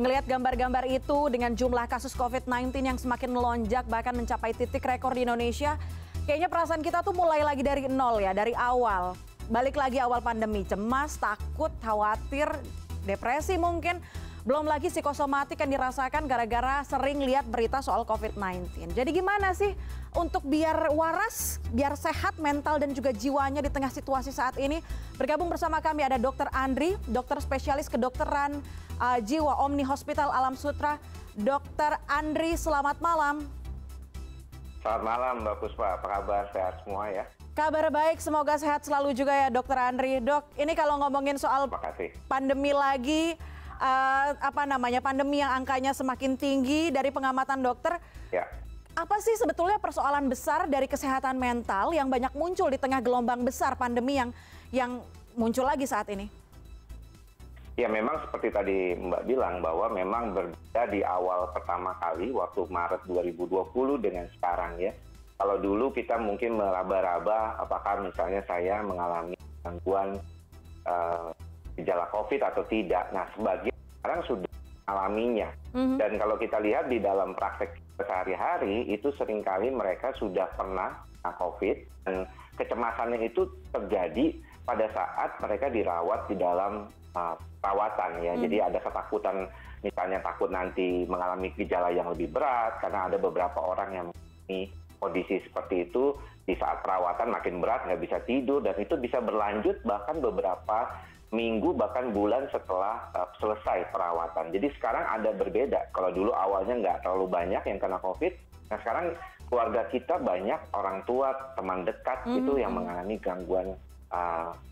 ngelihat gambar-gambar itu dengan jumlah kasus COVID-19 yang semakin melonjak bahkan mencapai titik rekor di Indonesia, kayaknya perasaan kita tuh mulai lagi dari nol ya, dari awal. Balik lagi awal pandemi, cemas, takut, khawatir, depresi mungkin. Belum lagi psikosomatik yang dirasakan gara-gara sering lihat berita soal COVID-19. Jadi gimana sih untuk biar waras, biar sehat mental dan juga jiwanya di tengah situasi saat ini? Bergabung bersama kami ada Dr. Andri, dokter spesialis kedokteran jiwa Omni Hospital Alam Sutra. Dr. Andri, selamat malam. Selamat malam Mbak Puspa, apa kabar? Sehat semua ya? Kabar baik, semoga sehat selalu juga ya Dr. Andri. Dok, ini kalau ngomongin soal pandemi lagi, pandemi yang angkanya semakin tinggi dari pengamatan dokter. Ya. Apa sih sebetulnya persoalan besar dari kesehatan mental yang banyak muncul di tengah gelombang besar pandemi yang muncul lagi saat ini? Ya memang seperti tadi Mbak bilang bahwa memang berbeda di awal pertama kali waktu Maret 2020 dengan sekarang ya. Kalau dulu kita mungkin meraba-raba apakah misalnya saya mengalami gangguan gejala COVID atau tidak. Nah, sebagian sekarang sudah mengalaminya. Dan kalau kita lihat di dalam praktek sehari-hari, itu seringkali mereka sudah pernah COVID. Dan kecemasannya itu terjadi pada saat mereka dirawat di dalam perawatan ya. Jadi ada ketakutan, misalnya takut nanti mengalami gejala yang lebih berat, karena ada beberapa orang yang mengalami kondisi seperti itu di saat perawatan makin berat, nggak bisa tidur, dan itu bisa berlanjut bahkan beberapa minggu bahkan bulan setelah selesai perawatan. Jadi sekarang ada berbeda. Kalau dulu awalnya nggak terlalu banyak yang kena COVID, nah sekarang keluarga kita banyak, orang tua, teman dekat itu yang mengalami gangguan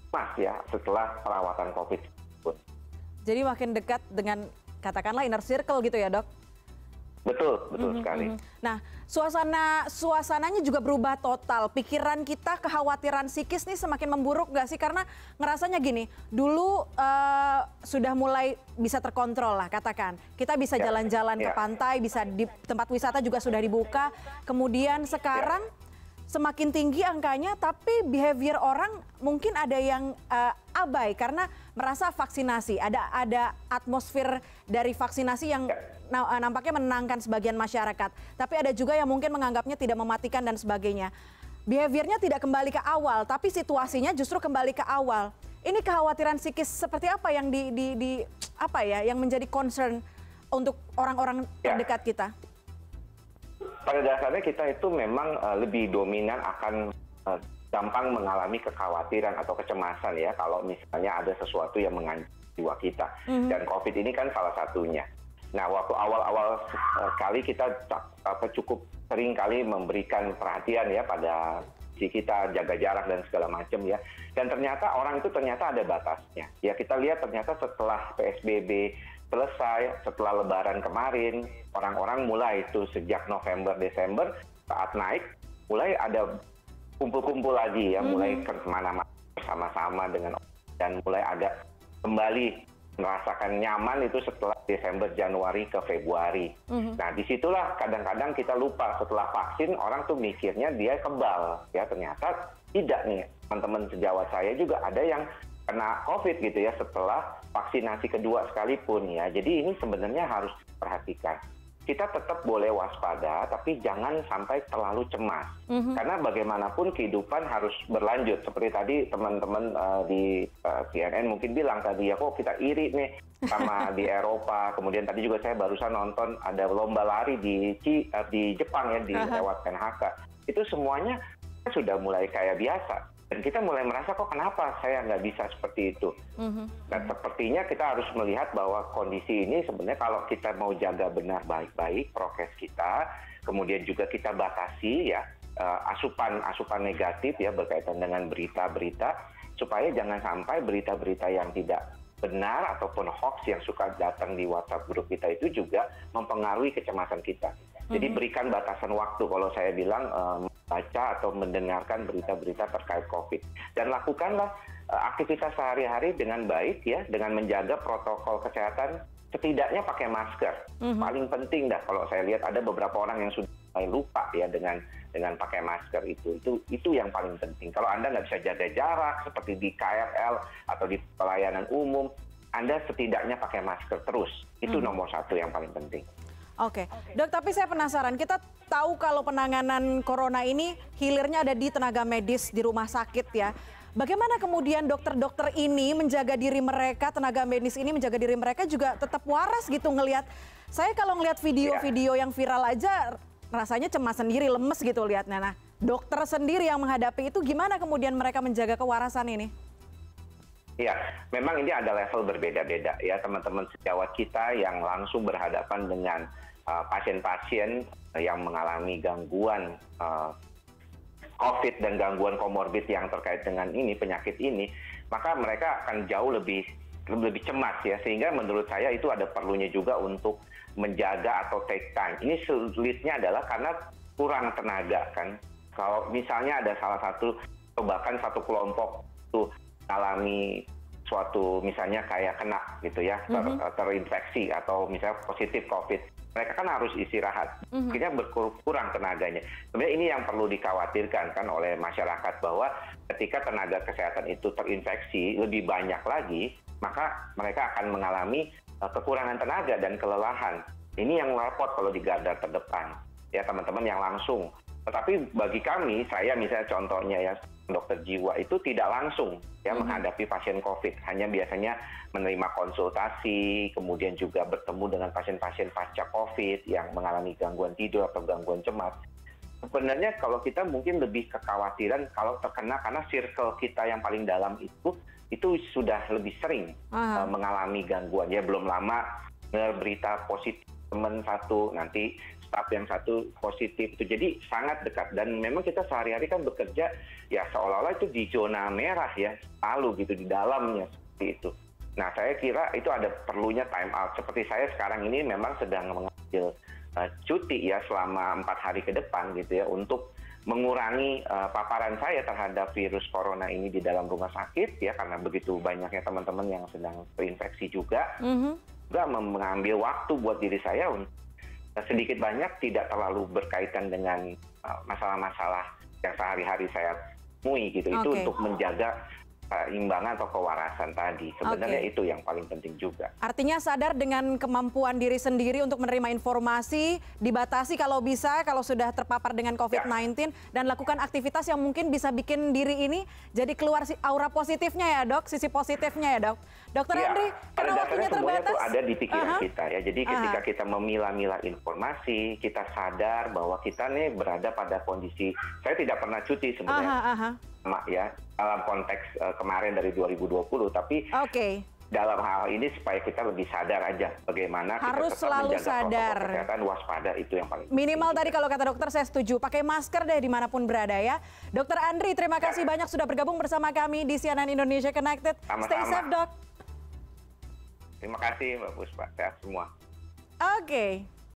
cemas ya setelah perawatan COVID tersebut. Jadi makin dekat dengan katakanlah inner circle gitu ya dok? Betul sekali. Nah, suasananya juga berubah total. Pikiran kita, kekhawatiran psikis nih semakin memburuk nggak sih? Karena ngerasanya gini, dulu sudah mulai bisa terkontrol lah katakan. Kita bisa jalan-jalan ke pantai, bisa di tempat wisata juga sudah dibuka. Kemudian sekarang semakin tinggi angkanya, tapi behavior orang mungkin ada yang abai karena merasa vaksinasi. Ada atmosfer dari vaksinasi yang nampaknya menenangkan sebagian masyarakat. Tapi ada juga yang mungkin menganggapnya tidak mematikan dan sebagainya. Behaviornya tidak kembali ke awal, tapi situasinya justru kembali ke awal. Ini kekhawatiran psikis seperti apa yang yang menjadi concern untuk orang-orang terdekat kita? Pada dasarnya kita itu memang lebih dominan akan gampang mengalami kekhawatiran atau kecemasan ya kalau misalnya ada sesuatu yang mengancam jiwa kita. Dan COVID ini kan salah satunya. Nah, waktu awal-awal kali kita cukup sering kali memberikan perhatian ya pada si kita, jaga jarak dan segala macam ya. Dan ternyata orang itu ternyata ada batasnya. Ya kita lihat ternyata setelah PSBB selesai, setelah Lebaran kemarin, orang-orang mulai itu sejak November, Desember saat naik, mulai ada kumpul-kumpul lagi ya, mulai kemana-mana bersama-sama dengan dan mulai ada kembali merasakan nyaman itu setelah Desember, Januari ke Februari. Nah disitulah kadang-kadang kita lupa setelah vaksin orang tuh mikirnya dia kebal ya, ternyata tidak nih. Teman-teman sejawat saya juga ada yang kena COVID gitu ya setelah vaksinasi kedua sekalipun ya. Jadi ini sebenarnya harus diperhatikan. Kita tetap boleh waspada, tapi jangan sampai terlalu cemas. Karena bagaimanapun kehidupan harus berlanjut. Seperti tadi teman-teman di CNN mungkin bilang tadi ya, kok kita iri nih sama di Eropa. Kemudian tadi juga saya barusan nonton ada lomba lari di Jepang ya, di lewat NHK. Itu semuanya sudah mulai kayak biasa. Dan kita mulai merasa kok kenapa saya nggak bisa seperti itu. Dan sepertinya kita harus melihat bahwa kondisi ini sebenarnya kalau kita mau jaga benar baik-baik prokes kita, kemudian juga kita batasi ya asupan negatif ya berkaitan dengan berita-berita, supaya jangan sampai berita-berita yang tidak benar ataupun hoax yang suka datang di WhatsApp grup kita itu juga mempengaruhi kecemasan kita. Jadi berikan batasan waktu kalau saya bilang membaca atau mendengarkan berita-berita terkait COVID. Dan lakukanlah aktivitas sehari-hari dengan baik ya, dengan menjaga protokol kesehatan, setidaknya pakai masker. Paling penting dah kalau saya lihat ada beberapa orang yang sudah mulai lupa ya dengan pakai masker itu yang paling penting. Kalau Anda nggak bisa jaga jarak seperti di KRL atau di pelayanan umum, Anda setidaknya pakai masker terus. Itu nomor satu yang paling penting. Oke, Dok, tapi saya penasaran, kita tahu kalau penanganan corona ini hilirnya ada di tenaga medis di rumah sakit ya. Bagaimana kemudian dokter-dokter ini menjaga diri mereka, tenaga medis ini menjaga diri mereka juga tetap waras gitu ngelihat. Saya kalau ngelihat video-video yang viral aja rasanya cemas sendiri, lemes gitu lihatnya. Nah, dokter sendiri yang menghadapi itu gimana kemudian mereka menjaga kewarasan ini? Ya, memang ini ada level berbeda-beda ya teman-teman sejawat kita yang langsung berhadapan dengan pasien-pasien yang mengalami gangguan COVID dan gangguan komorbid yang terkait dengan ini, penyakit ini, maka mereka akan jauh lebih cemas ya, sehingga menurut saya itu ada perlunya juga untuk menjaga atau take time. Ini sulitnya adalah karena kurang tenaga kan. Kalau misalnya ada salah satu atau bahkan satu kelompok itu mengalami suatu misalnya kayak kena gitu ya, terinfeksi atau misalnya positif COVID, mereka kan harus istirahat, akhirnya berkurang tenaganya. Sebenarnya ini yang perlu dikhawatirkan kan oleh masyarakat, bahwa ketika tenaga kesehatan itu terinfeksi lebih banyak lagi, maka mereka akan mengalami kekurangan tenaga dan kelelahan. Ini yang repot kalau di garda terdepan, ya teman-teman yang langsung. Tetapi bagi kami, saya misalnya contohnya ya, dokter jiwa itu tidak langsung ya menghadapi pasien COVID, hanya biasanya menerima konsultasi, kemudian juga bertemu dengan pasien-pasien pasca COVID yang mengalami gangguan tidur atau gangguan cemas. Sebenarnya kalau kita mungkin lebih kekhawatiran kalau terkena karena circle kita yang paling dalam itu sudah lebih sering mengalami gangguan. Ya belum lama berita positif teman satu, nanti staf yang satu positif itu, jadi sangat dekat. Dan memang kita sehari-hari kan bekerja ya seolah-olah itu di zona merah ya, lalu gitu di dalamnya seperti itu. Nah saya kira itu ada perlunya time out. Seperti saya sekarang ini memang sedang mengambil cuti ya selama 4 hari ke depan gitu ya, untuk mengurangi paparan saya terhadap virus corona ini di dalam rumah sakit ya, karena begitu banyaknya teman-teman yang sedang terinfeksi juga. Juga mengambil waktu buat diri saya untuk sedikit banyak tidak terlalu berkaitan dengan masalah-masalah yang sehari-hari saya temui gitu. Itu untuk menjaga keimbangan atau kewarasan tadi. Sebenarnya itu yang paling penting juga. Artinya sadar dengan kemampuan diri sendiri untuk menerima informasi, dibatasi kalau bisa, kalau sudah terpapar dengan COVID-19, dan lakukan aktivitas yang mungkin bisa bikin diri ini jadi keluar aura positifnya ya dok, sisi positifnya ya dok. Dokter Andri, karena waktunya terbatas. Semuanya itu ada di pikiran kita ya. Jadi ketika kita memilah-milah informasi, kita sadar bahwa kita nih berada pada kondisi, saya tidak pernah cuti sebenarnya. Ya, dalam konteks kemarin dari 2020, tapi dalam hal ini supaya kita lebih sadar aja bagaimana harus kita tetap selalu menjaga sadar, protokol kesehatan, waspada, itu yang paling minimal penting. Tadi kalau kata dokter saya setuju, pakai masker deh dimanapun berada ya. Dokter Andri, terima kasih banyak sudah bergabung bersama kami di CNN Indonesia Connected. Stay safe dok. Terima kasih Mbak Puspa, sehat semua. Oke.